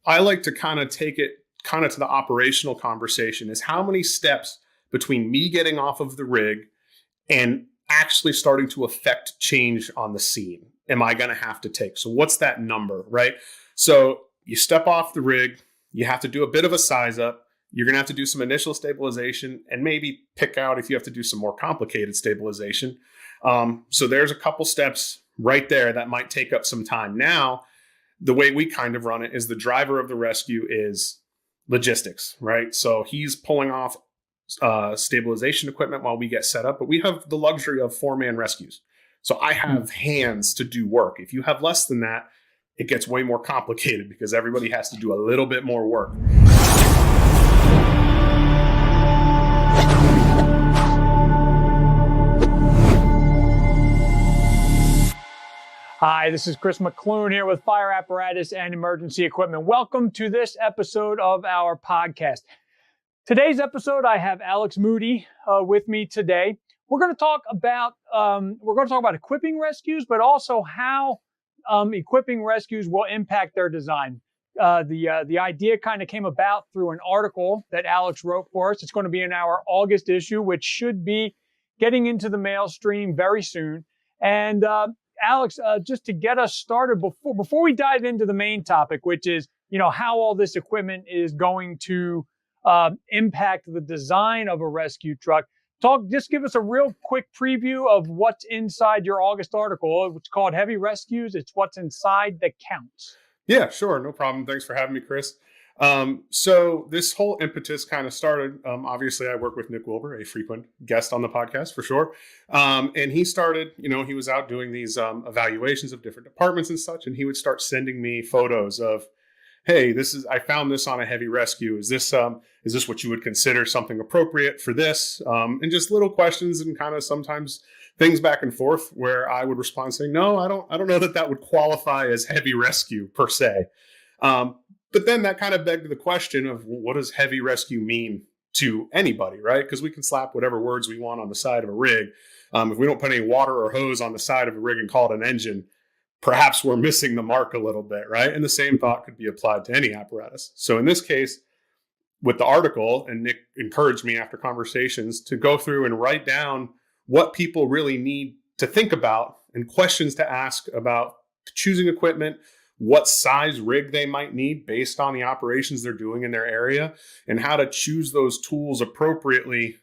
I like to kind of take it kind of to the operational conversation is how many steps between me getting off of the rig and actually starting to affect change on the scene am I going to have to take? So what's that number, right? So you step off the rig, you have to do a bit of a size up. You're going to have to do some initial stabilization and maybe pick out if you have to do some more complicated stabilization. So there's a couple steps right there that might take up some time. Now, the way we kind of run it is the driver of the rescue is logistics, right? So he's pulling off stabilization equipment while we get set up, but we have the luxury of 4-man rescues. So I have hands to do work. If you have less than that, it gets way more complicated because everybody has to do a little bit more work. Hi, this is Chris McLoone here with Fire Apparatus and Emergency Equipment. Welcome to this episode of our podcast. Today's episode, I have Alex Moody with me today. We're going to talk about equipping rescues, but also how equipping rescues will impact their design. The idea kind of came about through an article that Alex wrote for us. It's going to be in our August issue, which should be getting into the mail stream very soon. And Alex, just to get us started, before we dive into the main topic, which is, how all this equipment is going to impact the design of a rescue truck, just give us a real quick preview of what's inside your August article. It's called Heavy Rescues. It's what's inside that counts. Yeah, sure. No problem. Thanks for having me, Chris. So this whole impetus kind of started, obviously I work with Nick Wilbur, a frequent guest on the podcast for sure. And he started, he was out doing these evaluations of different departments and such, and he would start sending me photos of, hey, I found this on a heavy rescue. Is this what you would consider something appropriate for this? And just little questions and kind of sometimes things back and forth where I would respond saying, no, I don't know that would qualify as heavy rescue per se. But then that kind of begged the question of what does heavy rescue mean to anybody, right? Because we can slap whatever words we want on the side of a rig. If we don't put any water or hose on the side of a rig and call it an engine, perhaps we're missing the mark a little bit, right? And the same thought could be applied to any apparatus. So in this case, with the article, and Nick encouraged me after conversations to go through and write down what people really need to think about and questions to ask about choosing equipment, what size rig they might need based on the operations they're doing in their area, and how to choose those tools appropriately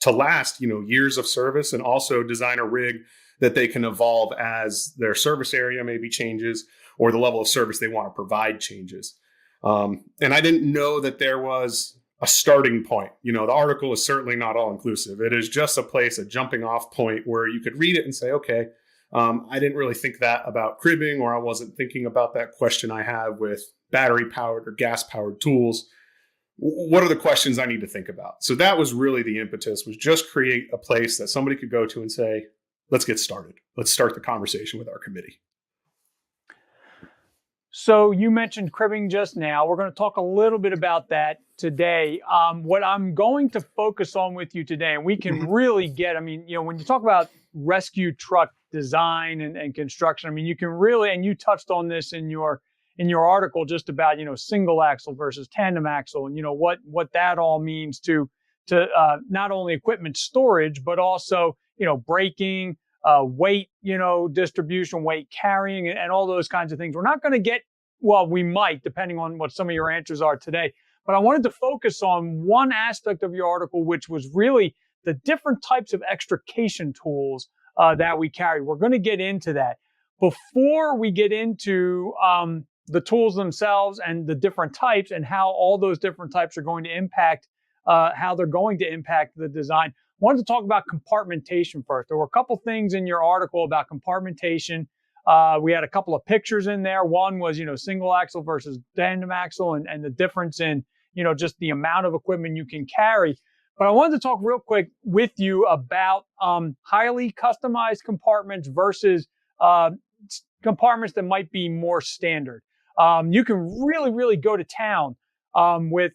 to last, years of service, and also design a rig that they can evolve as their service area maybe changes or the level of service they want to provide changes. And I didn't know that there was a starting point. The article is certainly not all inclusive. It is just a jumping off point where you could read it and say, okay, I didn't really think that about cribbing, or I wasn't thinking about that question I have with battery powered or gas powered tools. What are the questions I need to think about? So that was really the impetus, was just create a place that somebody could go to and say, let's get started. Let's start the conversation with our committee. So you mentioned cribbing just now. We're going to talk a little bit about that today. What I'm going to focus on with you today, and we can really get, when you talk about rescue truck design and construction, you can really, and you touched on this in your article just about, single axle versus tandem axle, and what that all means to not only equipment storage, but also, braking, weight, distribution, weight carrying, and all those kinds of things. We're not going to get, well, we might, depending on what some of your answers are today, but I wanted to focus on one aspect of your article, which was really the different types of extrication tools that we carry. We're going to get into that. Before we get into the tools themselves and the different types and how all those different types are going to impact how they're going to impact the design, I wanted to talk about compartmentation first. There were a couple things in your article about compartmentation. We had a couple of pictures in there. One was, single axle versus tandem axle and the difference in, just the amount of equipment you can carry. But I wanted to talk real quick with you about highly customized compartments versus compartments that might be more standard. You can really, really go to town with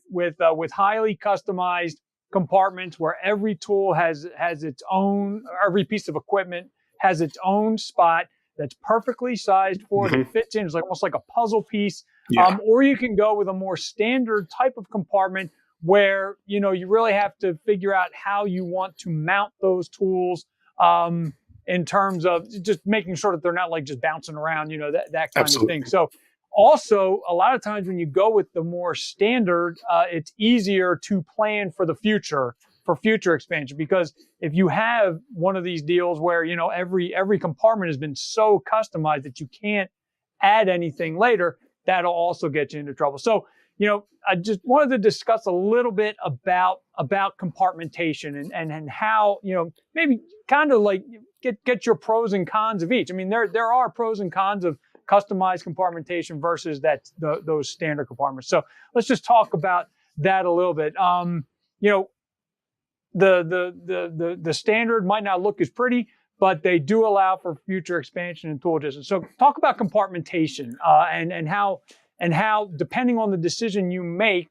highly customized compartments where every tool has its own, every piece of equipment has its own spot that's perfectly sized for it. It fits in. It's almost like a puzzle piece Yeah, Or you can go with a more standard type of compartment where, you really have to figure out how you want to mount those tools, in terms of just making sure that they're not like just bouncing around, that kind of thing. absolutely. So also, a lot of times when you go with the more standard, it's easier to plan for the future, for future expansion. Because if you have one of these deals where every compartment has been so customized that you can't add anything later, that'll also get you into trouble. So I just wanted to discuss a little bit about compartmentation and how maybe kind of like get your pros and cons of each. I mean, there are pros and cons of customized compartmentation versus those standard compartments. So let's just talk about that a little bit. The standard might not look as pretty, but they do allow for future expansion and tool adjustment. So talk about compartmentation and how depending on the decision you make,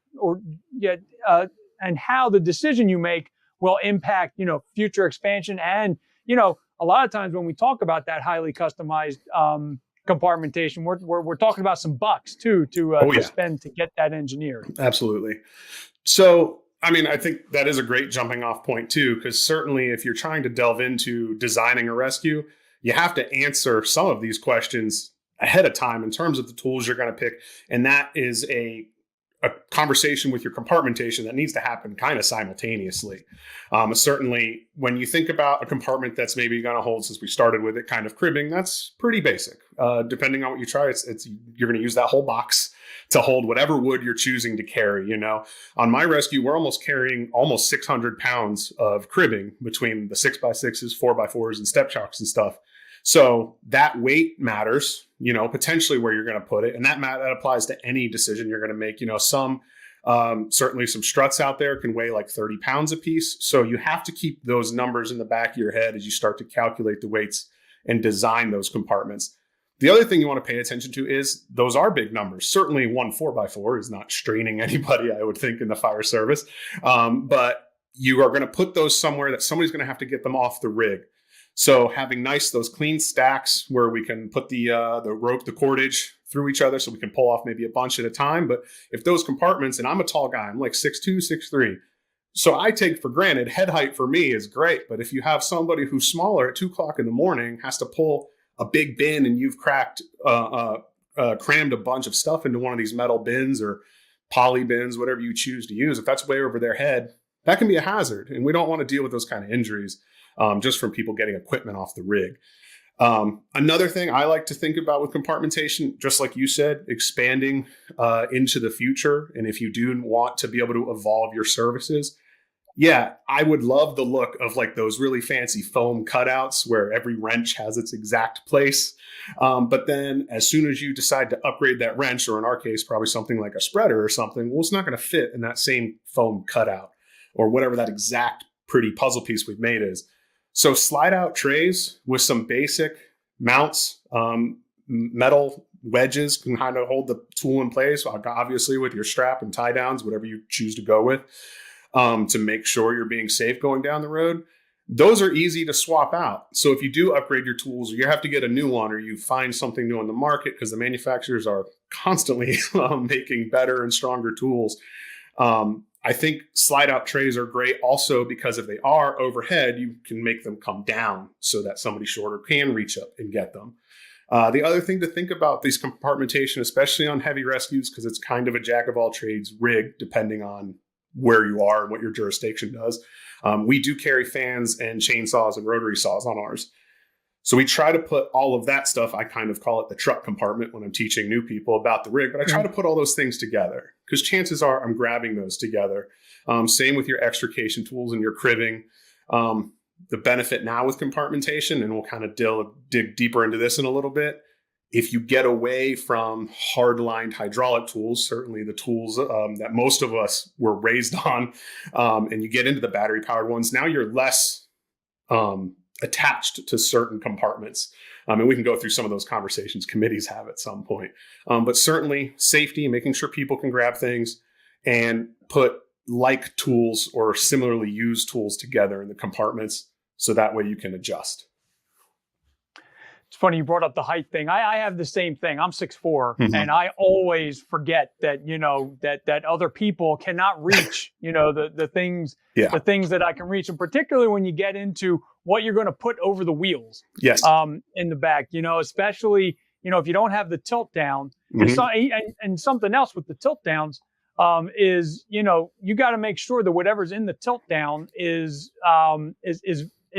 and how the decision you make will impact future expansion. And a lot of times when we talk about that highly customized compartmentation, we're talking about some bucks too to spend to get that engineered. Absolutely. So, I mean, I think that is a great jumping off point too, because certainly if you're trying to delve into designing a rescue, you have to answer some of these questions ahead of time in terms of the tools you're going to pick. And that is a conversation with your compartmentation that needs to happen kind of simultaneously. Certainly, when you think about a compartment that's maybe going to hold, since we started with it, kind of cribbing, that's pretty basic. Depending on what you try, you're going to use that whole box to hold whatever wood you're choosing to carry. On my rescue, we're almost carrying almost 600 pounds of cribbing between the 6x6s, 4x4s, and step chocks and stuff. So that weight matters, potentially where you're going to put it. And that applies to any decision you're going to make. Certainly some struts out there can weigh like 30 pounds a piece. So you have to keep those numbers in the back of your head as you start to calculate the weights and design those compartments. The other thing you want to pay attention to is those are big numbers. Certainly one 4x4 is not straining anybody, I would think, in the fire service. But you are going to put those somewhere that somebody's going to have to get them off the rig. So having those clean stacks where we can put the rope, the cordage through each other so we can pull off maybe a bunch at a time. But if those compartments, and I'm a tall guy, I'm like 6'2", 6'3". So I take for granted head height for me is great. But if you have somebody who's smaller at 2 o'clock in the morning, has to pull a big bin and you've crammed a bunch of stuff into one of these metal bins or poly bins, whatever you choose to use, if that's way over their head, that can be a hazard. And we don't want to deal with those kind of injuries. Just from people getting equipment off the rig. Another thing I like to think about with compartmentation, just like you said, expanding into the future. And if you do want to be able to evolve your services, I would love the look of like those really fancy foam cutouts where every wrench has its exact place. But then as soon as you decide to upgrade that wrench, or in our case, probably something like a spreader or something, well, it's not going to fit in that same foam cutout or whatever that exact pretty puzzle piece we've made is. So slide out trays with some basic mounts, metal wedges can kind of hold the tool in place, obviously with your strap and tie downs, whatever you choose to go with, to make sure you're being safe going down the road. Those are easy to swap out. So if you do upgrade your tools, or you have to get a new one, or you find something new on the market, because the manufacturers are constantly making better and stronger tools. I think slide out trays are great also because if they are overhead, you can make them come down so that somebody shorter can reach up and get them. The other thing to think about these compartmentation, especially on heavy rescues, because it's kind of a jack of all trades rig, depending on where you are and what your jurisdiction does. We do carry fans and chainsaws and rotary saws on ours. So we try to put all of that stuff, I kind of call it the truck compartment when I'm teaching new people about the rig, but I try to put all those things together because chances are I'm grabbing those together. Same with your extrication tools and your cribbing. The benefit now with compartmentation, and we'll kind of dig deeper into this in a little bit. If you get away from hard-lined hydraulic tools, certainly the tools that most of us were raised on, and you get into the battery-powered ones, now you're less attached to certain compartments. And we can go through some of those conversations committees have at some point. But certainly safety, making sure people can grab things and put like tools or similarly used tools together in the compartments so that way you can adjust. It's funny you brought up the height thing. I have the same thing. I'm 6'4", Mhm. and I always forget that, that other people cannot reach, the things Yeah. the things that I can reach. And particularly when you get into what you're going to put over the wheels Yes. in the back, especially, if you don't have the tilt down. Mhm. And something else with the tilt downs is, you got to make sure that whatever's in the tilt down is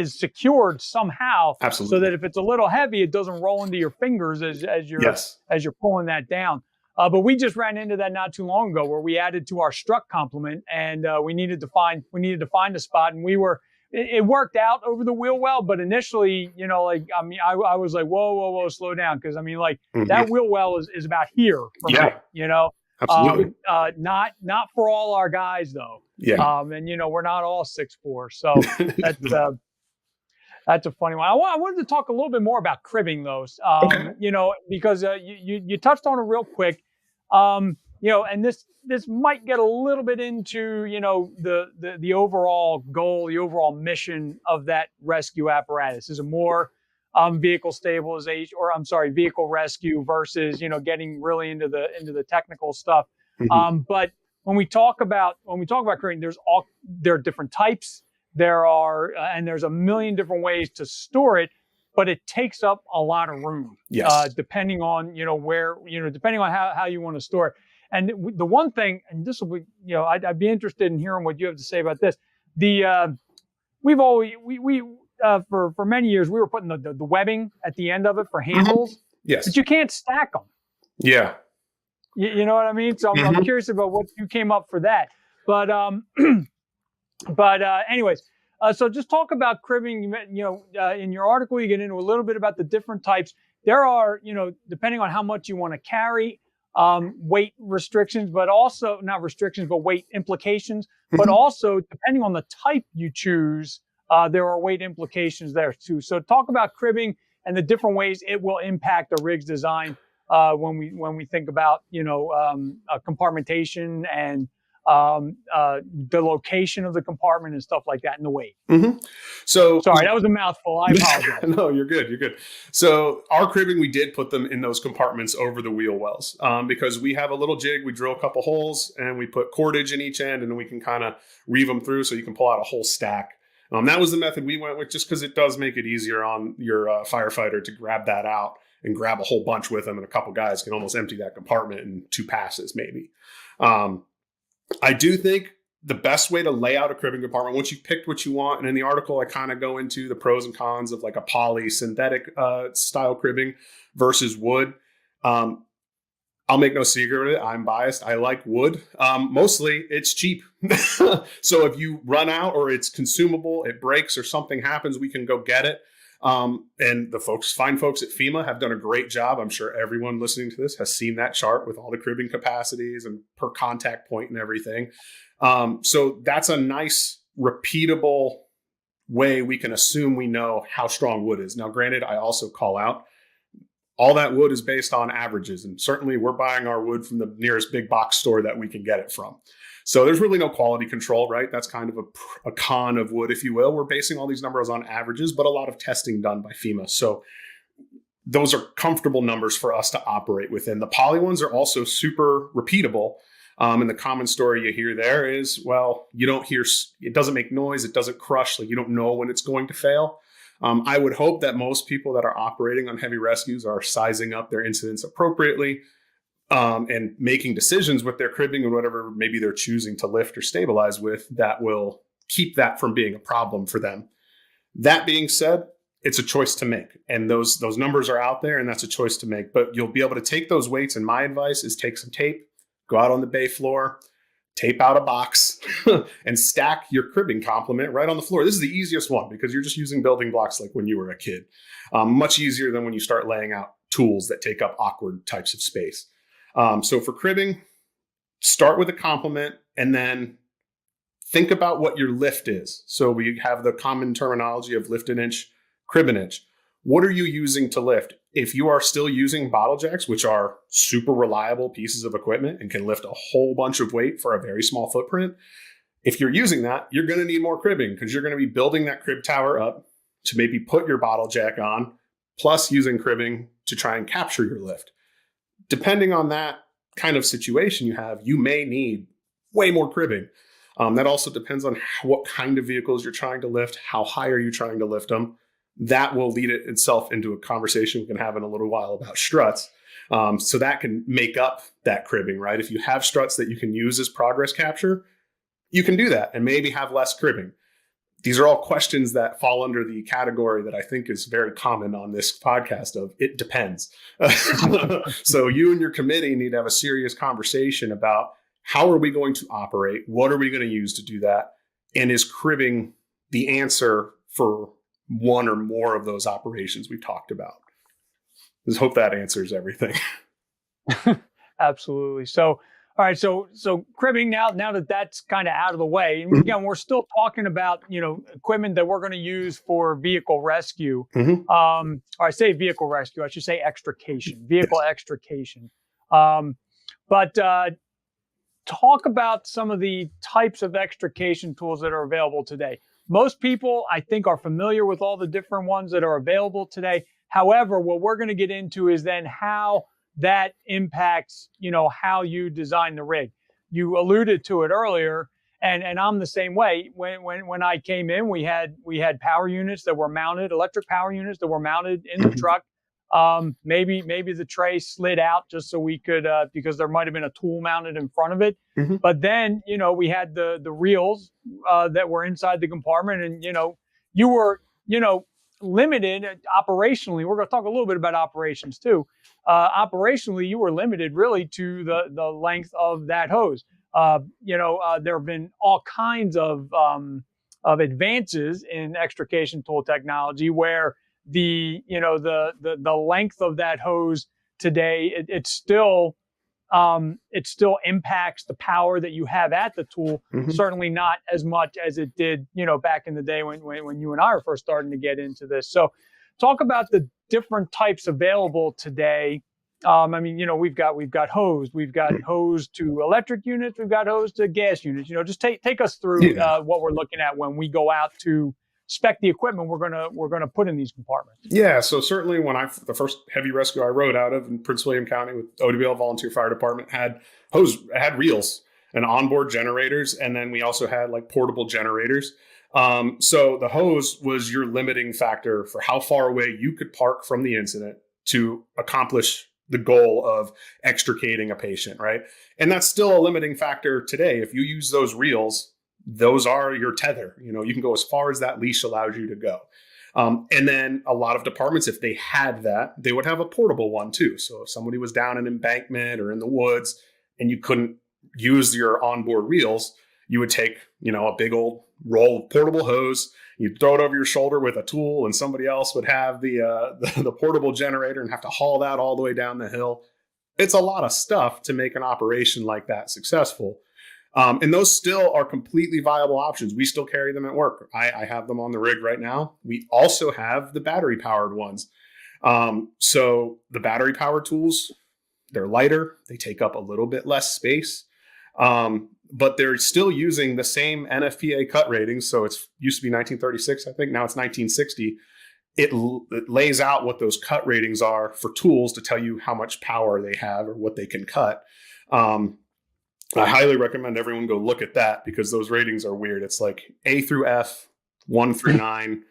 secured somehow, so Absolutely. that if it's a little heavy, it doesn't roll into your fingers as you're Yes. pulling that down. But we just ran into that not too long ago, where we added to our strut complement, and we needed to find a spot, and it worked out over the wheel well. But initially, I was like, whoa, slow down, because Mhm. that wheel well is about here for Yeah. me, Absolutely. not for all our guys though. Yeah. And we're not all 6'4", so that's a funny one. I wanted to talk a little bit more about cribbing, though, Okay. because you touched on it real quick, and this might get a little bit into the overall goal, the overall mission of that rescue apparatus. Is a more vehicle stabilization, or I'm sorry, vehicle rescue versus getting really into the technical stuff. Mhm. But when we talk about cribbing, there are different types. There's a million different ways to store it, but it takes up a lot of room. Yes. Depending on depending on how you want to store it. And the one thing, and this will be, I'd be interested in hearing what you have to say about this. We've always for many years we were putting the webbing at the end of it for handles, Yes. but you can't stack them. Yeah. You know what I mean? So I'm Mhm. curious about what you came up for that. But anyways, so just talk about cribbing. In your article, you get into a little bit about the different types. There are, depending on how much you want to carry, weight restrictions, but also not restrictions, but weight implications. But Mhm. also, depending on the type you choose, there are weight implications there too. So talk about cribbing and the different ways it will impact a rig's design when we think about compartmentation and the location of the compartment and stuff like that, and the weight. Mhm. So Sorry, that was a mouthful. I apologize. No, you're good. You're good. So our cribbing, we did put them in those compartments over the wheel wells because we have a little jig. We drill a couple holes and we put cordage in each end, and then we can kind of reeve them through so you can pull out a whole stack. That was the method we went with, just because it does make it easier on your firefighter to grab that out and grab a whole bunch with them, and a couple guys can almost empty that compartment in 2 passes, maybe. I do think the best way to lay out a cribbing compartment, once you've picked what you want, and in the article, I kind of go into the pros and cons of like a poly synthetic style cribbing versus wood. I'll make no secret of it. I'm biased. I like wood. Mostly it's cheap. So if you run out or it's consumable, it breaks or something happens, we can go get it. And the fine folks at FEMA have done a great job. I'm sure everyone listening to this has seen that chart with all the cribbing capacities and per contact point and everything. So that's a nice, repeatable way we can assume we know how strong wood is. Now, granted, I also call out all that wood is based on averages. And certainly we're buying our wood from the nearest big box store that we can get it from. So there's really no quality control, right? That's kind of a con of wood, if you will. We're basing all these numbers on averages, but a lot of testing done by FEMA. So those are comfortable numbers for us to operate within. The poly ones are also super repeatable. And the common story you hear there is, well, you don't hear, it doesn't make noise, it doesn't crush, like you don't know when it's going to fail. I would hope that most people that are operating on heavy rescues are sizing up their incidents appropriately and making decisions with their cribbing and whatever maybe they're choosing to lift or stabilize with that will keep that from being a problem for them. That being said, it's a choice to make, and those numbers are out there, and that's a choice to make. But you'll be able to take those weights, and my advice is take some tape, go out on the bay floor, tape out a box, and stack your cribbing complement right on the floor. This is the easiest one because you're just using building blocks like when you were a kid. Much easier than when you start laying out tools that take up awkward types of space. So for cribbing, start with a complement and then think about what your lift is. So we have the common terminology of lift an inch, crib an inch. What are you using to lift? If you are still using bottle jacks, which are super reliable pieces of equipment and can lift a whole bunch of weight for a very small footprint, if you're using that, you're going to need more cribbing because you're going to be building that crib tower up to maybe put your bottle jack on, plus using cribbing to try and capture your lift. Depending on that kind of situation you have, you may need way more cribbing. That also depends on what kind of vehicles you're trying to lift, how high are you trying to lift them. That will lead it itself into a conversation we can have in a little while about struts. So that can make up that cribbing, right? If you have struts that you can use as progress capture, you can do that and maybe have less cribbing. These are all questions that fall under the category that I think is very common on this podcast of it depends. So you and your committee need to have a serious conversation about how are we going to operate? What are we going to use to do that? And is cribbing the answer for one or more of those operations we've talked about? Just hope that answers everything. Absolutely. So, all right. So cribbing now that that's kind of out of the way, and again, we're still talking about, equipment that we're going to use for vehicle rescue. Or I say vehicle rescue, I should say extrication, vehicle extrication. But talk about some of the types of extrication tools that are available today. Most people, I think, are familiar with all the different ones that are available today. However, what we're going to get into is then how that impacts, how you design the rig. You alluded to it earlier, and I'm the same way. When I came in, we had power units that were mounted, electric power units that were mounted in the truck. Maybe the tray slid out just so we could, because there might have been a tool mounted in front of it. But then, we had the reels that were inside the compartment, and you were limited operationally. We're going to talk a little bit about operations too. Operationally, you were limited really to the length of that hose. There have been all kinds of advances in extrication tool technology where the length of that hose today, it still impacts the power that you have at the tool. Certainly not as much as it did, back in the day when you and I were first starting to get into this. So talk about the different types available today. We've got hose, we've got hose to electric units, we've got hose to gas units. Just take us through what we're looking at when we go out to spec the equipment we're gonna put in these compartments. Yeah, so certainly the first heavy rescue I rode out of in Prince William County with OWL Volunteer Fire Department had reels and onboard generators, and then we also had like portable generators. So the hose was your limiting factor for how far away you could park from the incident to accomplish the goal of extricating a patient, right? And that's still a limiting factor today. If you use those reels, those are your tether. You can go as far as that leash allows you to go. And then a lot of departments, if they had that, they would have a portable one too. So if somebody was down an embankment or in the woods and you couldn't use your onboard reels, you would take, a big old roll of portable hose, you'd throw it over your shoulder with a tool, and somebody else would have the portable generator and have to haul that all the way down the hill. It's a lot of stuff to make an operation like that successful. And those still are completely viable options. We still carry them at work. I have them on the rig right now. We also have the battery powered ones. So the battery powered tools, they're lighter. They take up a little bit less space. But they're still using the same NFPA cut ratings. So it used to be 1936, I think. Now it's 1960. It lays out what those cut ratings are for tools to tell you how much power they have or what they can cut. I highly recommend everyone go look at that because those ratings are weird. It's like A through F, 1 through 9,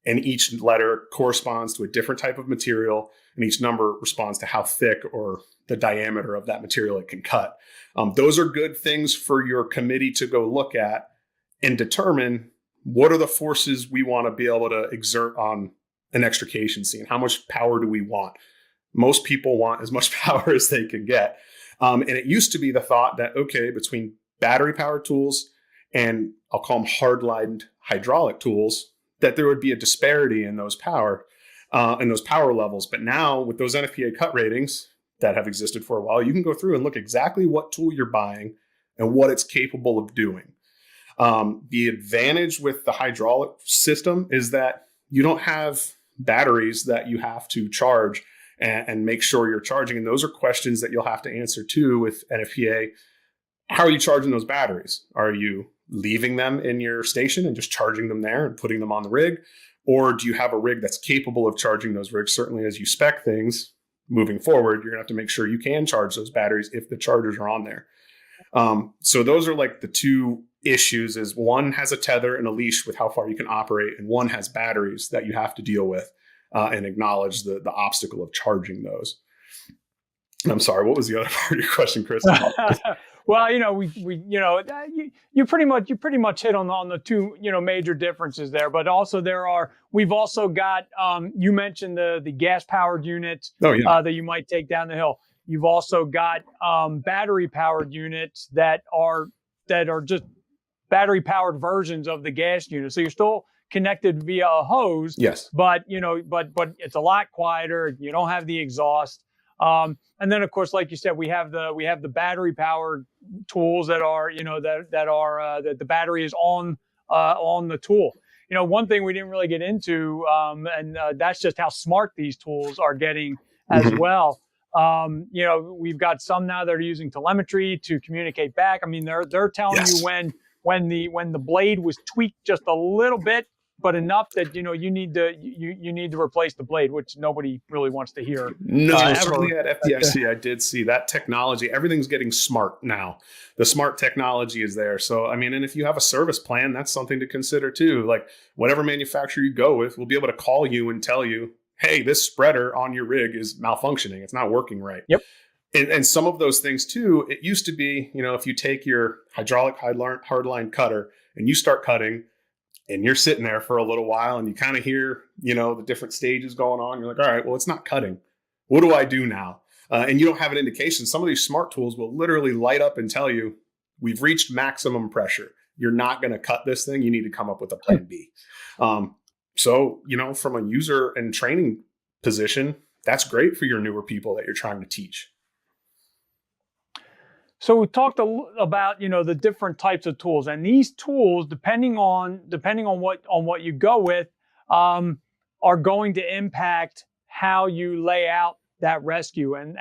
and each letter corresponds to a different type of material, and each number responds to how thick or the diameter of that material it can cut. Those are good things for your committee to go look at and determine what are the forces we want to be able to exert on an extrication scene. How much power do we want? Most people want as much power as they can get. And it used to be the thought that, okay, between battery powered tools and I'll call them hard-lined hydraulic tools, that there would be a disparity in those power levels. But now with those NFPA cut ratings that have existed for a while, you can go through and look exactly what tool you're buying and what it's capable of doing. The advantage with the hydraulic system is that you don't have batteries that you have to charge and make sure you're charging. And those are questions that you'll have to answer too with NFPA. How are you charging those batteries? Are you leaving them in your station and just charging them there and putting them on the rig? Or do you have a rig that's capable of charging those rigs? Certainly as you spec things moving forward, you're gonna have to make sure you can charge those batteries if the chargers are on there. So those are like the two issues: is one has a tether and a leash with how far you can operate, and one has batteries that you have to deal with and acknowledge the obstacle of charging those. I'm sorry, what was the other part of your question, Chris? Well, you pretty much hit on the two, major differences there, but also we've also got, you mentioned the gas powered units that you might take down the hill. You've also got battery powered units that are just battery powered versions of the gas unit. So you're still connected via a hose. Yes. But but it's a lot quieter. You don't have the exhaust. And then of course, like you said, we have the battery powered tools that are, that the battery is on the tool. One thing we didn't really get into, and that's just how smart these tools are getting as well. We've got some now that are using telemetry to communicate back. I mean, they're telling you when the blade was tweaked just a little bit, but enough that you need to replace the blade, which nobody really wants to hear. No, certainly at FDIC, I did see that technology. Everything's getting smart now. The smart technology is there. So, I mean, and if you have a service plan, that's something to consider too. Like whatever manufacturer you go with, we'll be able to call you and tell you, hey, this spreader on your rig is malfunctioning. It's not working right. Yep. And some of those things too, it used to be, if you take your hydraulic hardline cutter and you start cutting, and you're sitting there for a little while and you kind of hear, the different stages going on. You're like, all right, well, it's not cutting. What do I do now? And you don't have an indication. Some of these smart tools will literally light up and tell you, we've reached maximum pressure. You're not going to cut this thing. You need to come up with a plan B. So, from a user and training position, that's great for your newer people that you're trying to teach. So we talked about the different types of tools, and these tools, depending on what you go with, are going to impact how you lay out that rescue and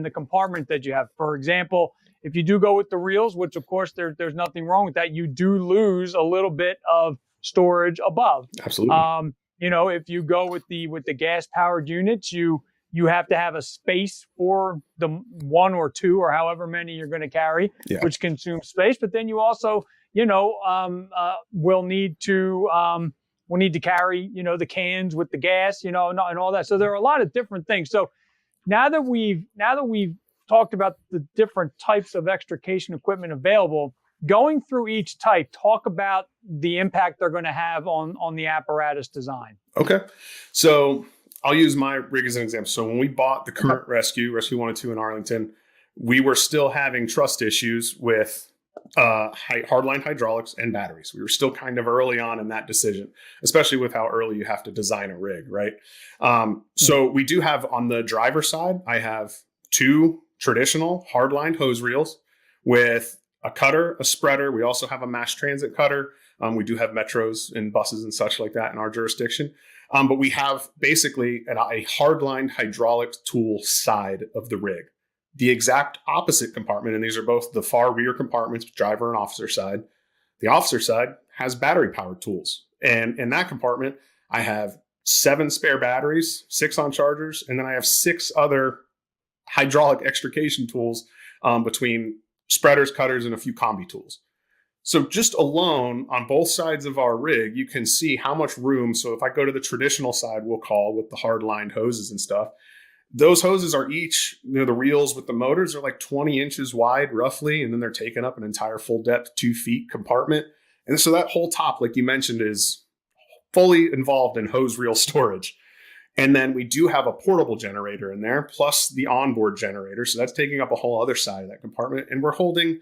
the compartment that you have. For example, if you do go with the reels, which of course there's nothing wrong with that, you do lose a little bit of storage above. Absolutely. If you go with the gas powered units, you have to have a space for the one or two or however many you're going to carry, which consumes space. But then you also, will need to carry, the cans with the gas, and all that. So there are a lot of different things. So now that we've talked about the different types of extrication equipment available, going through each type, talk about the impact they're going to have on the apparatus design. Okay. So I'll use my rig as an example. So when we bought the current Rescue 1 and 2 in Arlington, we were still having trust issues with hardline hydraulics and batteries. We were still kind of early on in that decision, especially with how early you have to design a rig, right? So we do have on the driver side, I have 2 traditional hardline hose reels with a cutter, a spreader. We also have a mass transit cutter. We do have metros and buses and such like that in our jurisdiction. But we have basically a hardline hydraulic tool side of the rig. The exact opposite compartment, and these are both the far rear compartments, driver and officer side. The officer side has battery powered tools. And in that compartment, I have 7 spare batteries, 6 on chargers, and then I have 6 other hydraulic extrication tools between spreaders, cutters, and a few combi tools. So just alone on both sides of our rig, you can see how much room. So if I go to the traditional side, we'll call with the hard lined hoses and stuff, those hoses are each, the reels with the motors are like 20 inches wide roughly. And then they're taking up an entire full depth 2 feet compartment. And so that whole top, like you mentioned, is fully involved in hose reel storage. And then we do have a portable generator in there, plus the onboard generator. So that's taking up a whole other side of that compartment. And we're holding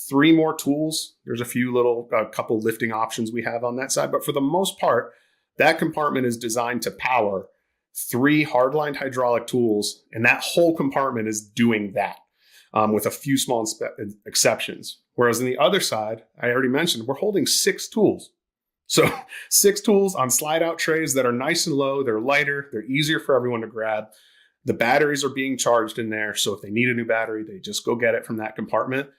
3 more tools. There's a few little couple lifting options we have on that side. But for the most part, that compartment is designed to power 3 hardline hydraulic tools. And that whole compartment is doing that with a few small exceptions. Whereas on the other side, I already mentioned, we're holding 6 tools. So 6 tools on slide out trays that are nice and low. They're lighter. They're easier for everyone to grab. The batteries are being charged in there. So if they need a new battery, they just go get it from that compartment.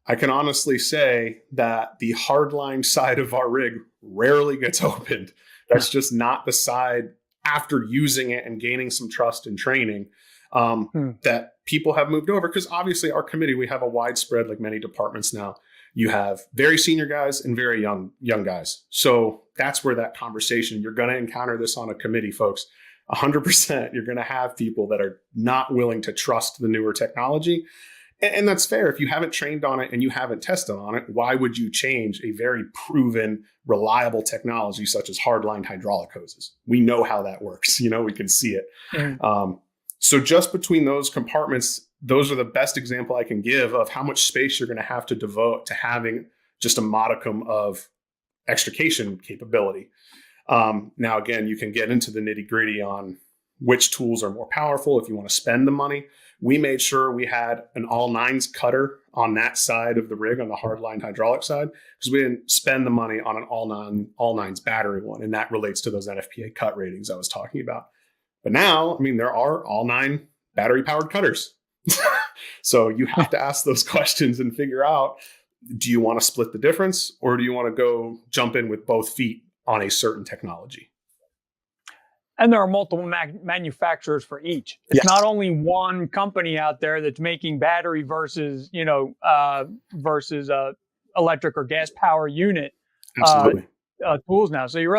I can honestly say that the hardline side of our rig rarely gets opened. That's just not the side after using it and gaining some trust and training that people have moved over. Because obviously our committee, we have a widespread, like many departments now. You have very senior guys and very young guys. So that's where that conversation, you're going to encounter this on a committee, folks. 100%, you're going to have people that are not willing to trust the newer technology. And that's fair. If you haven't trained on it and you haven't tested on it, why would you change a very proven, reliable technology such as hard-lined hydraulic hoses? We know how that works. We can see it. So just between those compartments, those are the best example I can give of how much space you're going to have to devote to having just a modicum of extrication capability. Now, again, you can get into the nitty-gritty on which tools are more powerful if you want to spend the money. We made sure we had an all-nines cutter on that side of the rig, on the hard-lined hydraulic side, because we didn't spend the money on an all-nines battery one, and that relates to those NFPA cut ratings I was talking about. But now, there are all-9 battery-powered cutters. So you have to ask those questions and figure out, do you want to split the difference, or do you want to go jump in with both feet on a certain technology? And there are multiple manufacturers for each. It's not only one company out there that's making battery versus electric or gas power unit tools now. So you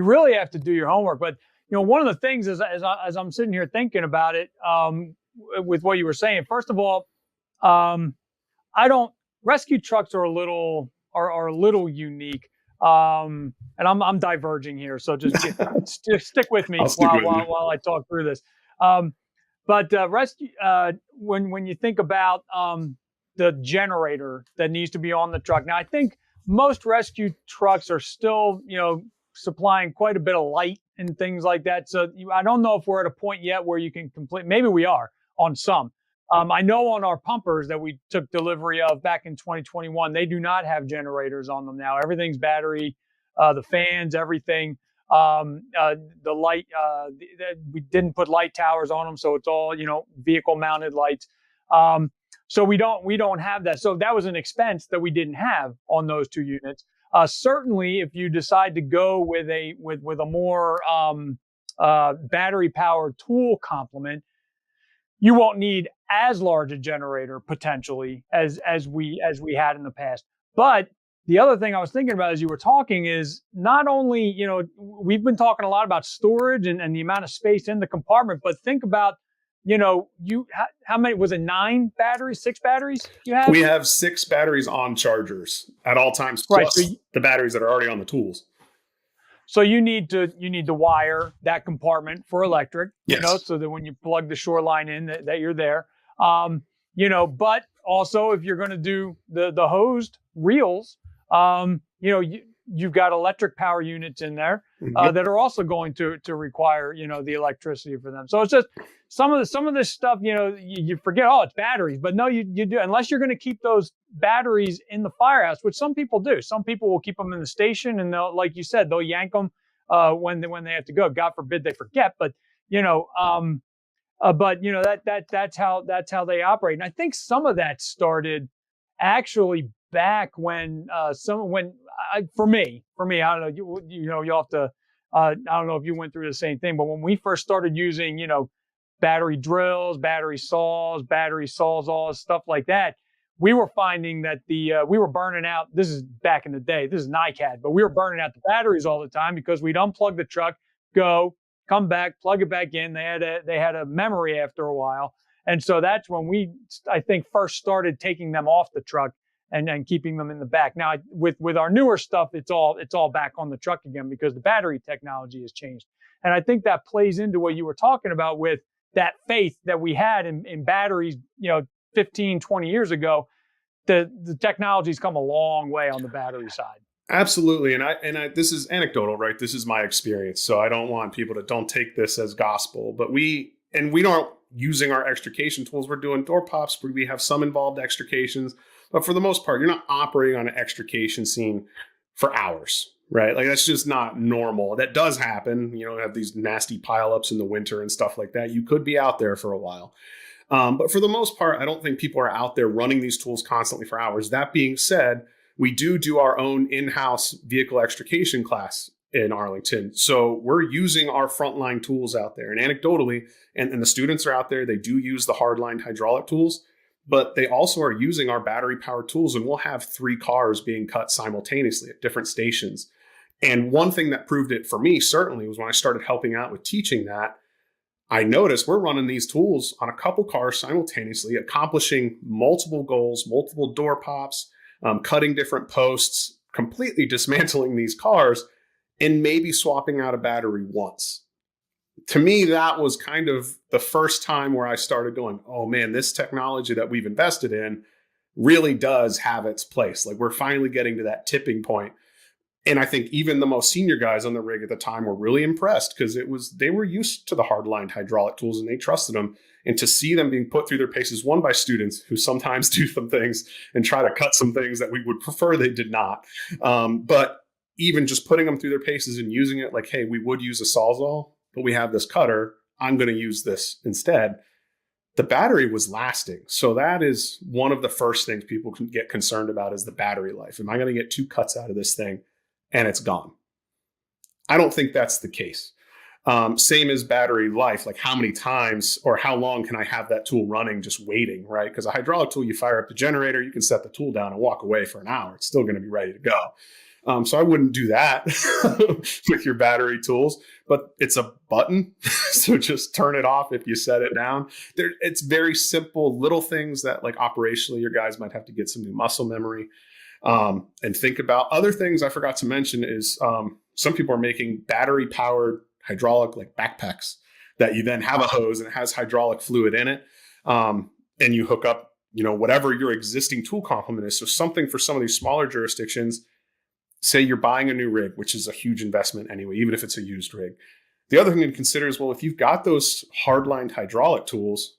really have to do your homework. But one of the things is, as I'm sitting here thinking about it, with what you were saying, first of all, rescue trucks are a little unique. And I'm diverging here, so just stick with me while I talk through this. But rescue, when you think about the generator that needs to be on the truck. Now, I think most rescue trucks are still, supplying quite a bit of light and things like that. So I don't know if we're at a point yet where you can complete. Maybe we are on some. I know on our pumpers that we took delivery of back in 2021, they do not have generators on them now. Everything's battery, the fans, everything. The light, we didn't put light towers on them, so it's all vehicle mounted lights. So we don't have that. So that was an expense that we didn't have on those two units. Certainly, if you decide to go with a more battery powered tool complement, you won't need as large a generator potentially as we had in the past. But the other thing I was thinking about as you were talking is not only, we've been talking a lot about storage and the amount of space in the compartment, but think about, how many, was it 9 batteries, 6 batteries you have? We have 6 batteries on chargers at all times, plus the batteries that are already on the tools. So you need to wire that compartment for electric, so that when you plug the shoreline in that you're there. But also if you're going to do the hosed reels, you've got electric power units in there that are also going to require, the electricity for them. So it's just some of this stuff, you forget, it's batteries, but no, you do, unless you're going to keep those batteries in the firehouse, which some people do. Some people will keep them in the station and they'll, like you said, they'll yank them when they have to go. God forbid they forget, but that's how they operate. And I think some of that started actually back when for me, I don't know, you'll have to, I don't know if you went through the same thing, but when we first started using, battery drills, battery saws, sawzalls, stuff like that, we were finding that we were burning out. This is back in the day. This is NICAD, but we were burning out the batteries all the time because we'd unplug the truck, go, come back, plug it back in. They had a memory after a while, and so that's when I think first started taking them off the truck and keeping them in the back. Now with our newer stuff, it's all back on the truck again because the battery technology has changed, and I think that plays into what you were talking about with that faith that we had in batteries, 15, 20 years ago. The technology's come a long way on the battery side. Absolutely. And I this is anecdotal, right? This is my experience. So I don't want people to don't take this as gospel, but we aren't using our extrication tools. We're doing door pops where we have some involved extrications, but for the most part, you're not operating on an extrication scene for hours, right? Like that's just not normal. That does happen. Have these nasty pileups in the winter and stuff like that. You could be out there for a while. But for the most part, I don't think people are out there running these tools constantly for hours. That being said, we do our own in-house vehicle extrication class in Arlington. So we're using our frontline tools out there. And anecdotally, and the students are out there, they do use the hardline hydraulic tools, but they also are using our battery powered tools. And we'll have 3 cars being cut simultaneously at different stations. And one thing that proved it for me certainly was when I started helping out with teaching that, I noticed we're running these tools on a couple cars simultaneously, accomplishing multiple goals, multiple door pops, cutting different posts, completely dismantling these cars, and maybe swapping out a battery once. To me, that was kind of the first time where I started going, oh man, this technology that we've invested in really does have its place. Like we're finally getting to that tipping point. And I think even the most senior guys on the rig at the time were really impressed because they were used to the hardline hydraulic tools and they trusted them. And to see them being put through their paces, one, by students who sometimes do some things and try to cut some things that we would prefer they did not. But even just putting them through their paces and using it like, hey, we would use a Sawzall, but we have this cutter. I'm going to use this instead. The battery was lasting. So that is one of the first things people can get concerned about is the battery life. Am I going to get 2 cuts out of this thing and it's gone? I don't think that's the case. Same as battery life, like how many times or how long can I have that tool running just waiting, right? Because a hydraulic tool, you fire up the generator, you can set the tool down and walk away for an hour. It's still going to be ready to go. So I wouldn't do that with your battery tools, but it's a button. So just turn it off if you set it down. It's very simple little things that like operationally your guys might have to get some new muscle memory. And think about other things I forgot to mention is some people are making battery powered hydraulic like backpacks that you then have a hose and it has hydraulic fluid in it. And you hook up, whatever your existing tool complement is. So something for some of these smaller jurisdictions, say you're buying a new rig, which is a huge investment anyway, even if it's a used rig. The other thing to consider is, well, if you've got those hardlined hydraulic tools,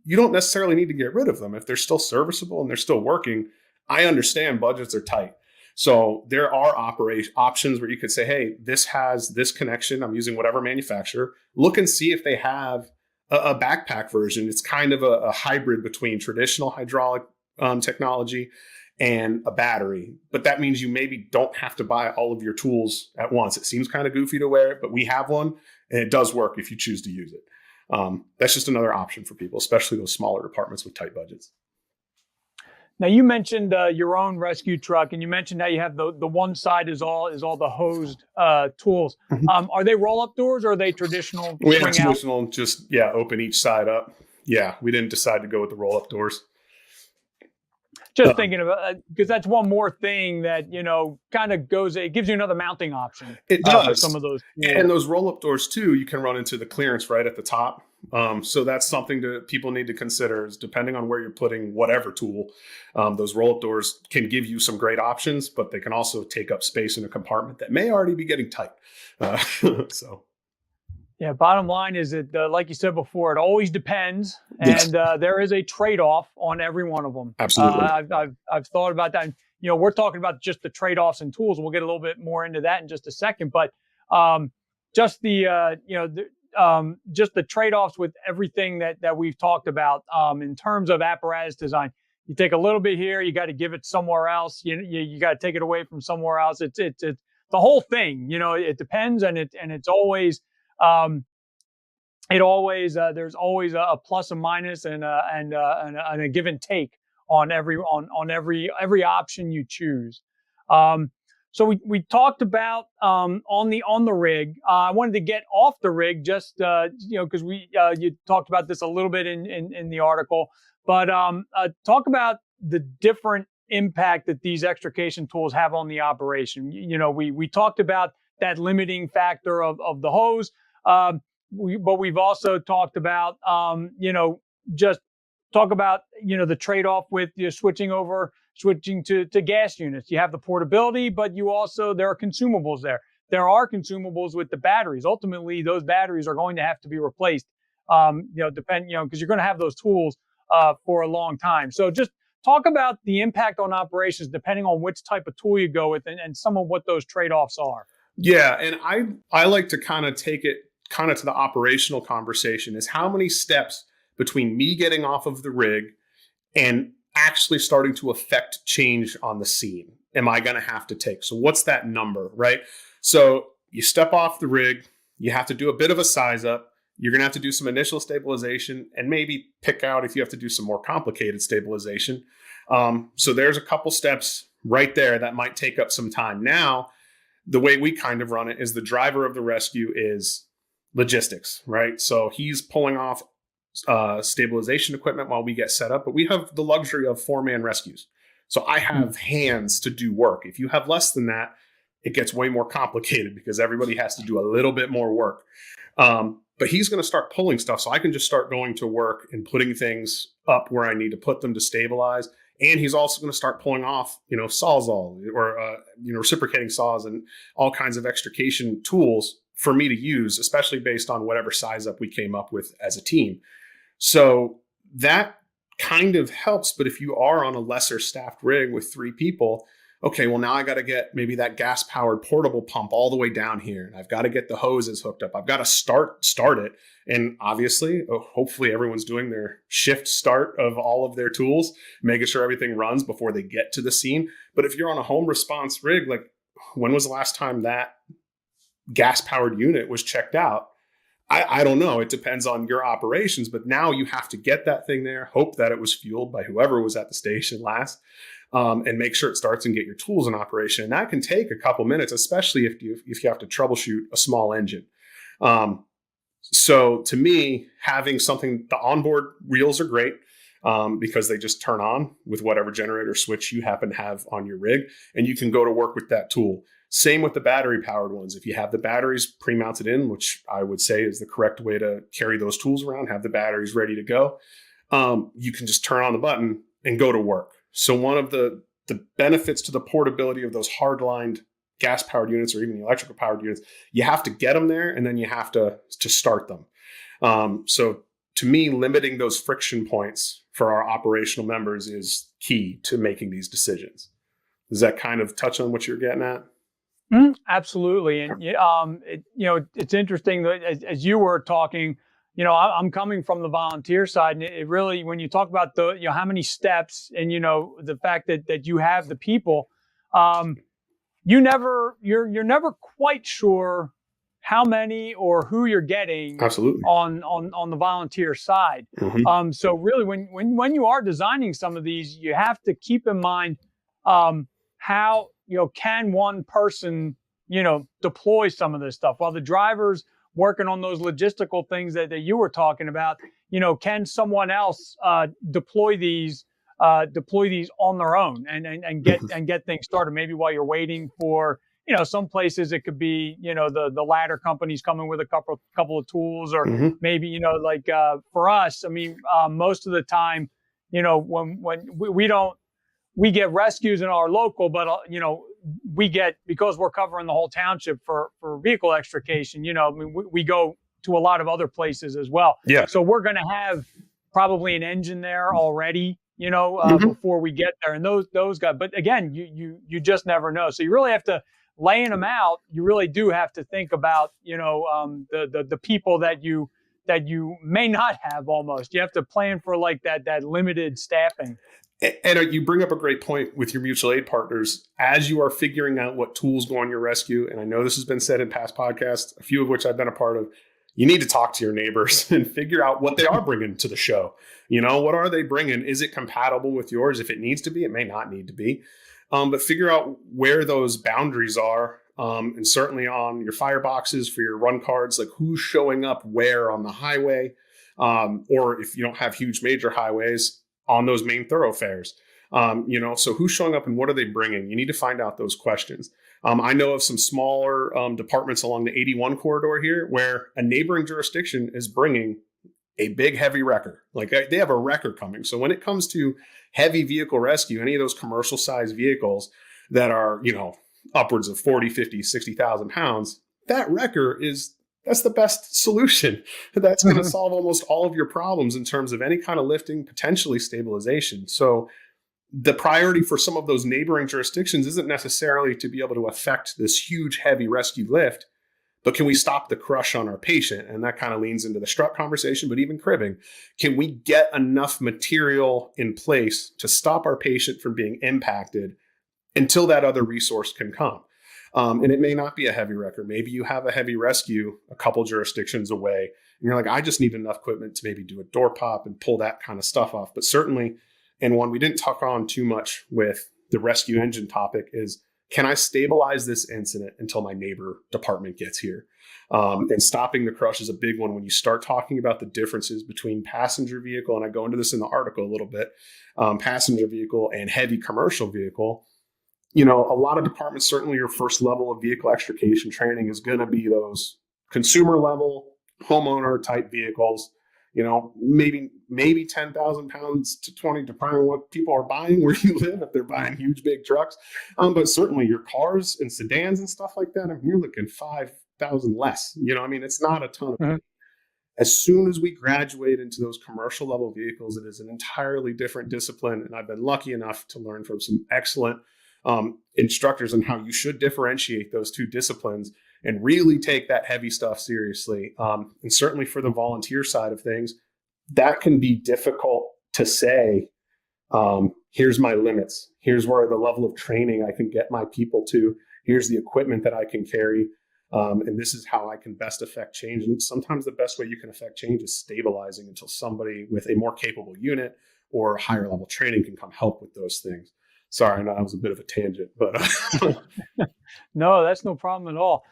you don't necessarily need to get rid of them. If they're still serviceable and they're still working, I understand budgets are tight. So there are options where you could say, hey, this has this connection. I'm using whatever manufacturer. Look and see if they have a backpack version. It's kind of a hybrid between traditional hydraulic technology and a battery. But that means you maybe don't have to buy all of your tools at once. It seems kind of goofy to wear it, but we have one and it does work if you choose to use it. That's just another option for people, especially those smaller departments with tight budgets. Now you mentioned your own rescue truck, and you mentioned how you have the one side is all the hosed tools. Mm-hmm. Are they roll up doors or are they traditional? We have traditional, just open each side up. Yeah, we didn't decide to go with the roll up doors. Just thinking about because that's one more thing that kind of goes. It gives you another mounting option. It does. Some of those and those roll up doors too. You can run into the clearance right at the top. So that's something that people need to consider is depending on where you're putting whatever tool, those roll-up doors can give you some great options, but they can also take up space in a compartment that may already be getting tight. Yeah, bottom line is that, like you said before, it always depends, and there is a trade-off on every one of them. Absolutely. I've thought about that. And, we're talking about just the trade-offs and tools. We'll get a little bit more into that in just a second, but just just the trade-offs with everything that we've talked about in terms of apparatus design. You take a little bit here, you got to give it somewhere else. You got to take it away from somewhere else. It's the whole thing. It depends, and it's always there's always a plus and minus and a give and take on every option you choose. So we talked about on the rig. I wanted to get off the rig just because you talked about this a little bit in the article, but talk about the different impact that these extrication tools have on the operation. We talked about that limiting factor of the hose, but we've also talked about just talk about the trade-off with switching to gas units. You have the portability, but there are consumables there. There are consumables with the batteries. Ultimately, those batteries are going to have to be replaced. Because you're going to have those tools for a long time. So just talk about the impact on operations depending on which type of tool you go with and some of what those trade-offs are. Yeah, and I like to kind of take it kind of to the operational conversation is how many steps between me getting off of the rig and actually starting to affect change on the scene am I going to have to take? So what's that number, right? So you step off the rig, you have to do a bit of a size up. You're going to have to do some initial stabilization and maybe pick out if you have to do some more complicated stabilization. So there's a couple steps right there that might take up some time. Now, the way we kind of run it is the driver of the rescue is logistics, right? So he's pulling off stabilization equipment while we get set up, but we have the luxury of 4-man rescues. So I have hands to do work. If you have less than that, it gets way more complicated because everybody has to do a little bit more work. But he's going to start pulling stuff. So I can just start going to work and putting things up where I need to put them to stabilize. And he's also going to start pulling off, Sawzall or, reciprocating saws and all kinds of extrication tools for me to use, especially based on whatever size up we came up with as a team. So that kind of helps. But if you are on a lesser staffed rig with 3 people, okay, well, now I got to get maybe that gas powered portable pump all the way down here. And I've got to get the hoses hooked up. I've got to start it. And obviously, hopefully everyone's doing their shift start of all of their tools, making sure everything runs before they get to the scene. But if you're on a home response rig, like when was the last time that gas powered unit was checked out? I don't know. It depends on your operations, but now you have to get that thing there, hope that it was fueled by whoever was at the station last, and make sure it starts and get your tools in operation. And that can take a couple minutes, especially if you have to troubleshoot a small engine. So to me, having something, the onboard reels are great because they just turn on with whatever generator switch you happen to have on your rig, and you can go to work with that tool. Same with the battery powered ones. If you have the batteries pre-mounted in, which I would say is the correct way to carry those tools around, have the batteries ready to go, you can just turn on the button and go to work. So one of the benefits to the portability of those hard-lined gas-powered units or even the electrical-powered units, you have to get them there and then you have to start them. So to me, limiting those friction points for our operational members is key to making these decisions. Does that kind of touch on what you're getting at? Absolutely. And, it's interesting that as you were talking, I'm coming from the volunteer side, and it really, when you talk about how many steps and, the fact that you have the people, you're never quite sure how many or who you're getting. Absolutely. on the volunteer side. Mm-hmm. So really when you are designing some of these, you have to keep in mind, how, can one person, deploy some of this stuff while the driver's working on those logistical things that you were talking about. Can someone else deploy these on their own and get things started? Maybe while you're waiting for, some places it could be, the ladder companies coming with a couple of tools, or maybe, for us, I mean, most of the time, when we get rescues in our local, but we get, because we're covering the whole township for vehicle extrication, we go to a lot of other places as well. Yeah. So we're going to have probably an engine there already, before we get there. And those guys, but again, you just never know. So you really have to, laying them out, you really do have to think about, the people that you may not have. Almost, you have to plan for like that limited staffing. And you bring up a great point with your mutual aid partners as you are figuring out what tools go on your rescue. And I know this has been said in past podcasts, a few of which I've been a part of. You need to talk to your neighbors and figure out what they are bringing to the show. What are they bringing? Is it compatible with yours? If it needs to be, it may not need to be. But figure out where those boundaries are. And certainly on your fireboxes for your run cards, like who's showing up where on the highway, or if you don't have huge major highways, on those main thoroughfares. So who's showing up and what are they bringing? You need to find out those questions. I know of some smaller departments along the 81 corridor here where a neighboring jurisdiction is bringing a big heavy wrecker. Like they have a wrecker coming. So when it comes to heavy vehicle rescue, any of those commercial sized vehicles that are, upwards of 40, 50, 60,000 pounds, that wrecker that's the best solution. That's going to solve almost all of your problems in terms of any kind of lifting, potentially stabilization. So the priority for some of those neighboring jurisdictions isn't necessarily to be able to affect this huge, heavy rescue lift, but can we stop the crush on our patient? And that kind of leans into the strut conversation, but even cribbing. Can we get enough material in place to stop our patient from being impacted until that other resource can come? And it may not be a heavy wrecker. Maybe you have a heavy rescue a couple jurisdictions away, and you're like, I just need enough equipment to maybe do a door pop and pull that kind of stuff off. But certainly, and one we didn't talk on too much with the rescue engine topic is, can I stabilize this incident until my neighbor department gets here? And stopping the crush is a big one when you start talking about the differences between passenger vehicle, and I go into this in the article a little bit, passenger vehicle and heavy commercial vehicle. A lot of departments, certainly your first level of vehicle extrication training is going to be those consumer level, homeowner type vehicles. Maybe 10,000 pounds to 20, depending on what people are buying where you live, if they're buying huge, big trucks. But certainly your cars and sedans and stuff like that, you're looking 5,000 less. It's not a ton of money. As soon as we graduate into those commercial level vehicles, it is an entirely different discipline. And I've been lucky enough to learn from some excellent instructors on how you should differentiate those two disciplines and really take that heavy stuff seriously. And certainly for the volunteer side of things, that can be difficult to say, here's my limits. Here's where the level of training I can get my people to. Here's the equipment that I can carry. And this is how I can best affect change. And sometimes the best way you can affect change is stabilizing until somebody with a more capable unit or higher level training can come help with those things. Sorry, I know that was a bit of a tangent, but no, that's no problem at all.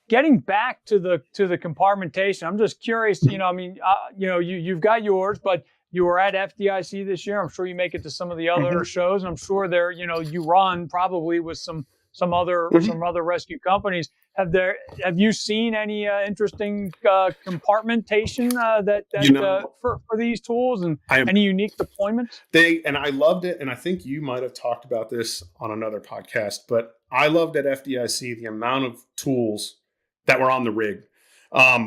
Getting back to the compartmentation, I'm just curious. You've got yours, but you were at FDIC this year. I'm sure you make it to some of the other shows, and I'm sure you run probably with some other rescue companies. Have you seen any interesting compartmentation for these tools and any unique deployments? I loved it, and I think you might have talked about this on another podcast, but I loved at FDIC the amount of tools that were on the rig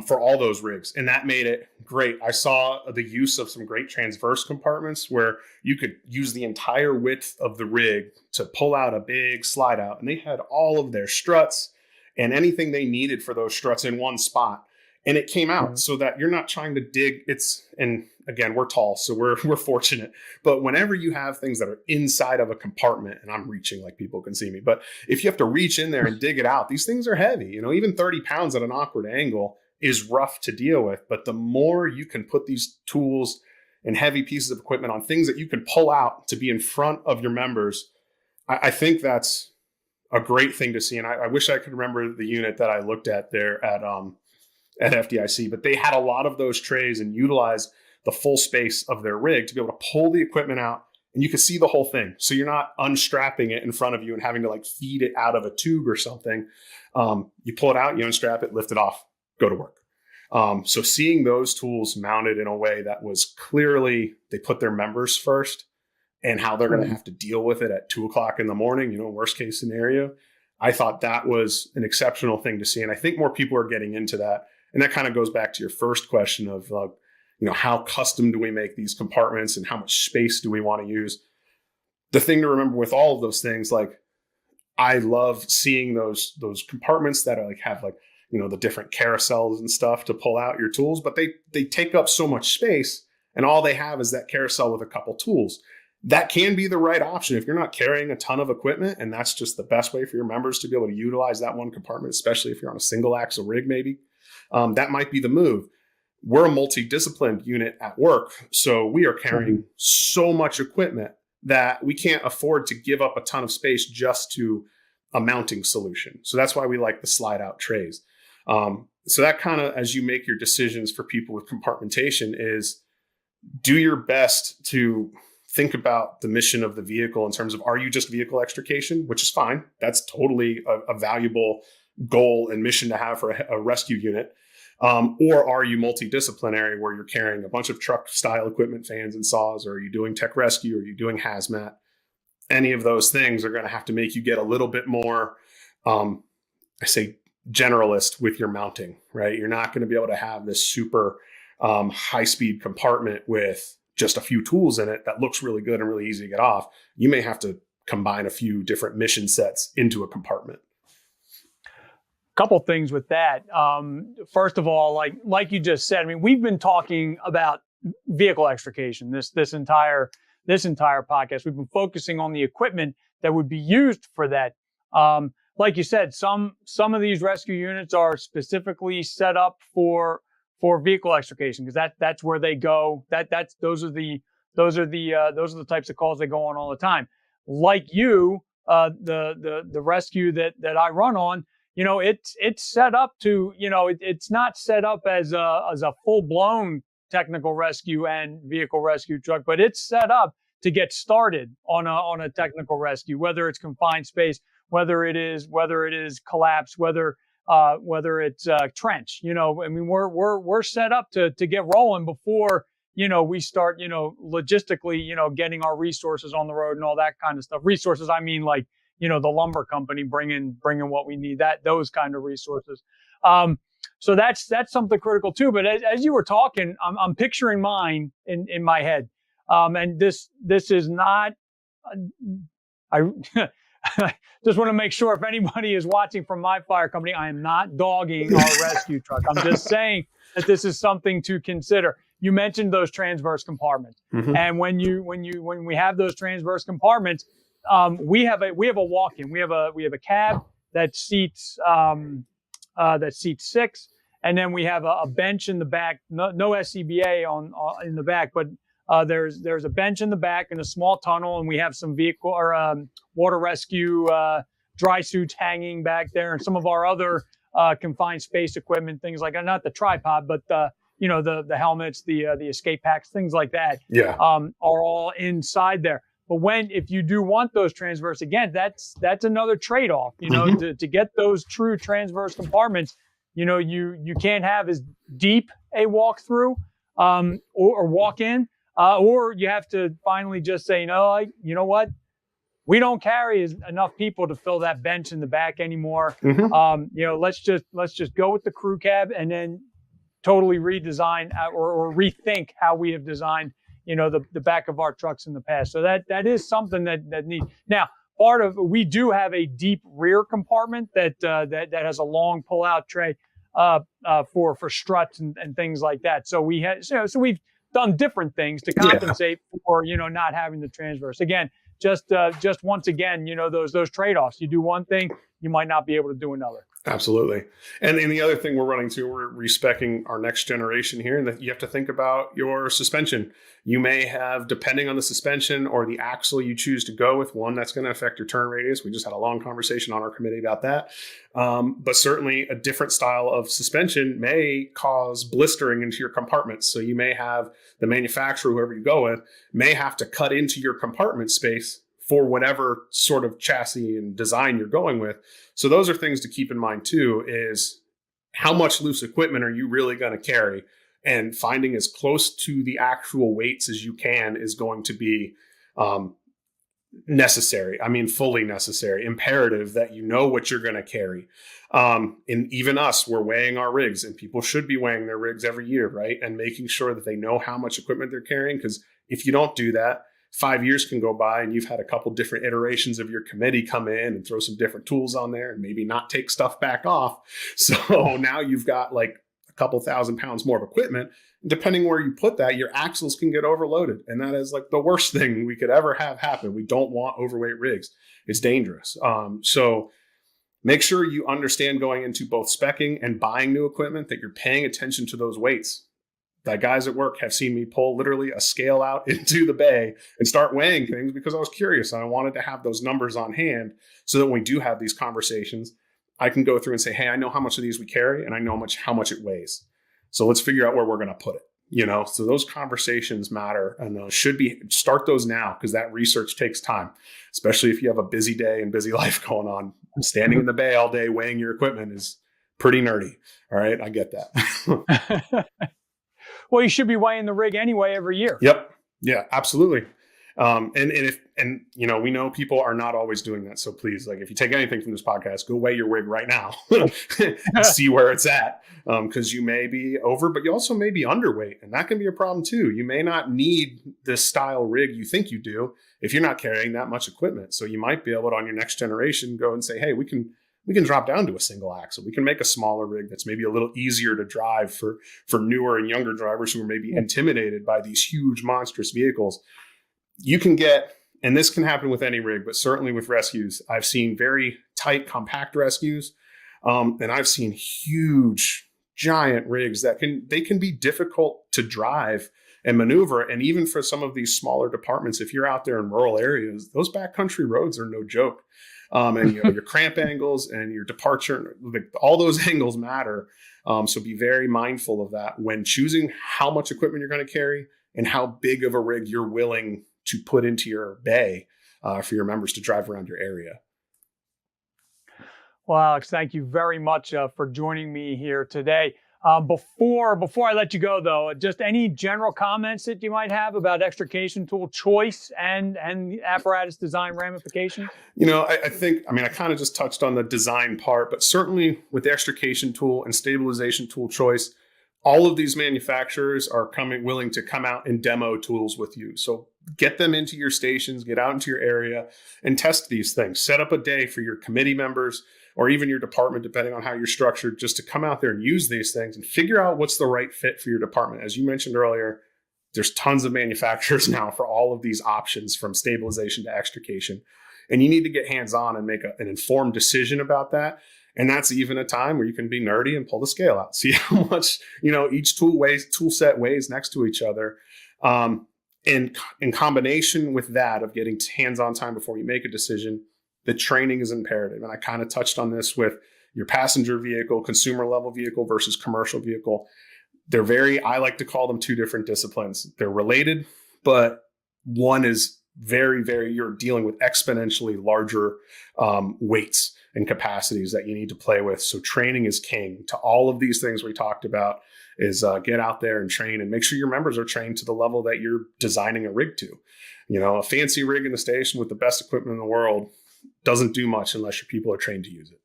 for all those rigs, and that made it great. I saw the use of some great transverse compartments where you could use the entire width of the rig to pull out a big slide out, and they had all of their struts and anything they needed for those struts in one spot. And it came out so that you're not trying to dig. And again, we're tall, so we're fortunate. But whenever you have things that are inside of a compartment, and I'm reaching like people can see me, but if you have to reach in there and dig it out, these things are heavy. Even 30 pounds at an awkward angle is rough to deal with. But the more you can put these tools and heavy pieces of equipment on things that you can pull out to be in front of your members, I think that's a great thing to see. And I wish I could remember the unit that I looked at there at FDIC, but they had a lot of those trays and utilized the full space of their rig to be able to pull the equipment out, and you can see the whole thing. So you're not unstrapping it in front of you and having to feed it out of a tube or something. You pull it out, you unstrap it, lift it off, go to work. So seeing those tools mounted in a way that was clearly, they put their members first and how they're going to have to deal with it at 2:00 in the morning, worst case scenario. I thought that was an exceptional thing to see. And I think more people are getting into that. And that kind of goes back to your first question of, how custom do we make these compartments and how much space do we want to use? The thing to remember with all of those things, I love seeing those compartments that are have the different carousels and stuff to pull out your tools, but they take up so much space, and all they have is that carousel with a couple tools. That can be the right option if you're not carrying a ton of equipment, and that's just the best way for your members to be able to utilize that one compartment, especially if you're on a single axle rig, maybe. That might be the move. We're a multidisciplined unit at work, so we are carrying so much equipment that we can't afford to give up a ton of space just to a mounting solution. So that's why we like the slide out trays. So that kind of, as you make your decisions for people with compartmentation, is do your best to think about the mission of the vehicle in terms of, are you just vehicle extrication, which is fine. That's totally a valuable goal and mission to have for a rescue unit. Or are you multidisciplinary where you're carrying a bunch of truck style equipment, fans and saws, or are you doing tech rescue, or are you doing hazmat? Any of those things are going to have to make you get a little bit more, generalist with your mounting, right? You're not going to be able to have this super high speed compartment with just a few tools in it that looks really good and really easy to get off. You may have to combine a few different mission sets into a compartment. Couple things with that. First of all, like you just said, we've been talking about vehicle extrication this entire podcast. We've been focusing on the equipment that would be used for that. like you said, some of these rescue units are specifically set up for vehicle extrication, because that's where they go. Those are the types of calls they go on all the time. Like you, the rescue that I run on, it's set up to, it's not set up as a full blown technical rescue and vehicle rescue truck, but it's set up to get started on a technical rescue, whether it's confined space, whether it is collapse, whether it's trench. I mean, we're set up to get rolling before we start logistically getting our resources on the road and all that kind of stuff. Resources, I mean, like the lumber company bringing what we need, those kind of resources. So that's something critical too. But as you were talking, I'm picturing mine in my head, and this is not. I just want to make sure, if anybody is watching from my fire company, I am not dogging our rescue truck. I'm just saying that this is something to consider. You mentioned those transverse compartments, and when we have those transverse compartments, we have a walk-in. We have a cab that seats 6, and then we have a bench in the back. No SCBA on in the back, but there's a bench in the back and a small tunnel, and we have some vehicle or water rescue dry suits hanging back there, and some of our other confined space equipment, things like not the tripod, but the helmets, the escape packs, things like that. Yeah, are all inside there. But if you do want those transverse, again, that's another trade-off. To get those true transverse compartments, you can't have as deep a walkthrough or walk in. Or you have to finally just say, no, you know what? We don't carry enough people to fill that bench in the back anymore. Let's just go with the crew cab and then totally redesign or rethink how we have designed, the back of our trucks in the past. So that is something that needs. Now, we do have a deep rear compartment that has a long pull-out tray for struts and things like that. So we've done different things to compensate for not having the transverse. Again, just once again, those trade-offs. You do one thing, you might not be able to do another. Absolutely. And the other thing we're respecing our next generation here, and that you have to think about your suspension. You may have, depending on the suspension or the axle you choose to go with, one that's going to affect your turn radius. We just had a long conversation on our committee about that. But certainly a different style of suspension may cause blistering into your compartments. So you may have the manufacturer, whoever you go with, may have to cut into your compartment space for whatever sort of chassis and design you're going with. So those are things to keep in mind too, is how much loose equipment are you really going to carry? And finding as close to the actual weights as you can is going to be necessary. I mean, fully necessary, imperative that you know what you're going to carry. And even us, we're weighing our rigs, and people should be weighing their rigs every year, right? And making sure that they know how much equipment they're carrying. Because if you don't do that, 5 years can go by and you've had a couple different iterations of your committee come in and throw some different tools on there and maybe not take stuff back off. So now you've got like a couple 1,000 pounds more of equipment. Depending where you put that, your axles can get overloaded. And that is like the worst thing we could ever have happen. We don't want overweight rigs. It's dangerous. So make sure you understand going into both speccing and buying new equipment that you're paying attention to those weights. That guys at work have seen me pull literally a scale out into the bay and start weighing things because I was curious and I wanted to have those numbers on hand so that when we do have these conversations, I can go through and say, hey, I know how much of these we carry and I know how much it weighs. So let's figure out where we're going to put it. So those conversations matter, and those start those now, because that research takes time, especially if you have a busy day and busy life going on. Standing in the bay all day weighing your equipment is pretty nerdy. All right. I get that. Well, you should be weighing the rig anyway every year. Yep. Yeah, absolutely. And we know people are not always doing that. So please, like, if you take anything from this podcast, go weigh your rig right now and see where it's at. Because you may be over, but you also may be underweight, and that can be a problem too. You may not need this style rig you think you do if you're not carrying that much equipment. So you might be able to, on your next generation, go and say, hey, we can drop down to a single axle. We can make a smaller rig that's maybe a little easier to drive for newer and younger drivers who are maybe intimidated by these huge, monstrous vehicles. You can get and this can happen with any rig, but certainly with rescues. I've seen very tight, compact rescues, and I've seen huge, giant rigs that can be difficult to drive and maneuver. And even for some of these smaller departments, if you're out there in rural areas, those backcountry roads are no joke. And your cramp angles and your departure, all those angles matter. So be very mindful of that when choosing how much equipment you're going to carry and how big of a rig you're willing to put into your bay for your members to drive around your area. Well, Alex, thank you very much for joining me here today. Before I let you go, though, just any general comments that you might have about extrication tool choice and apparatus design ramifications? I think, I kind of just touched on the design part, but certainly with the extrication tool and stabilization tool choice, all of these manufacturers are willing to come out and demo tools with you. So get them into your stations, get out into your area and test these things. Set up a day for your committee members or even your department, depending on how you're structured, just to come out there and use these things and figure out what's the right fit for your department. As you mentioned earlier, there's tons of manufacturers now for all of these options from stabilization to extrication. And you need to get hands-on and make an informed decision about that. And that's even a time where you can be nerdy and pull the scale out, see how much, each tool set weighs next to each other. And in combination with that of getting hands-on time before you make a decision, the training is imperative. And I kind of touched on this with your passenger vehicle, consumer level vehicle versus commercial vehicle. I like to call them two different disciplines. They're related, but one is very, very, you're dealing with exponentially larger weights and capacities that you need to play with. So training is king to all of these things we talked about is get out there and train and make sure your members are trained to the level that you're designing a rig to. A fancy rig in the station with the best equipment in the world doesn't do much unless your people are trained to use it.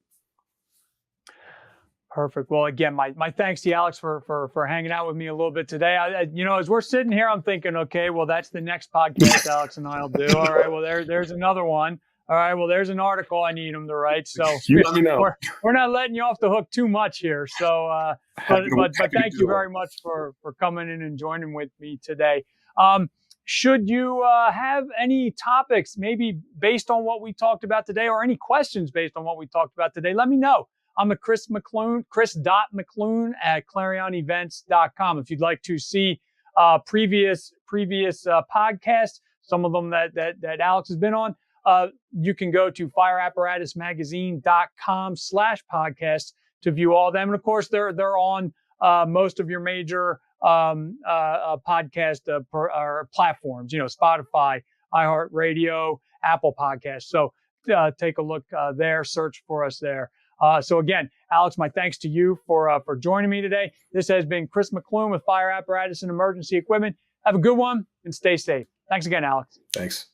Perfect. Well, again, my thanks to you, Alex, for hanging out with me a little bit today. As we're sitting here, I'm thinking, okay, well, that's the next podcast Alex and I'll do. All right, well, there's another one. All right, well, there's an article I need them to write. So you let me know. We're not letting you off the hook too much here. So, but thank you very much for coming in and joining with me today. Should you have any topics, maybe based on what we talked about today, or any questions based on what we talked about today, let me know. I'm at chris.mcloone at clarionevents.com. If you'd like to see previous podcasts, some of them that Alex has been on, you can go to fireapparatusmagazine.com/podcast to view all of them. And of course, they're on most of your major podcast platforms, Spotify, iHeartRadio, Apple Podcasts. So take a look there, search for us there. So again, Alex, my thanks to you for joining me today. This has been Chris McLoone with Fire Apparatus and Emergency Equipment. Have a good one and stay safe. Thanks again, Alex. Thanks.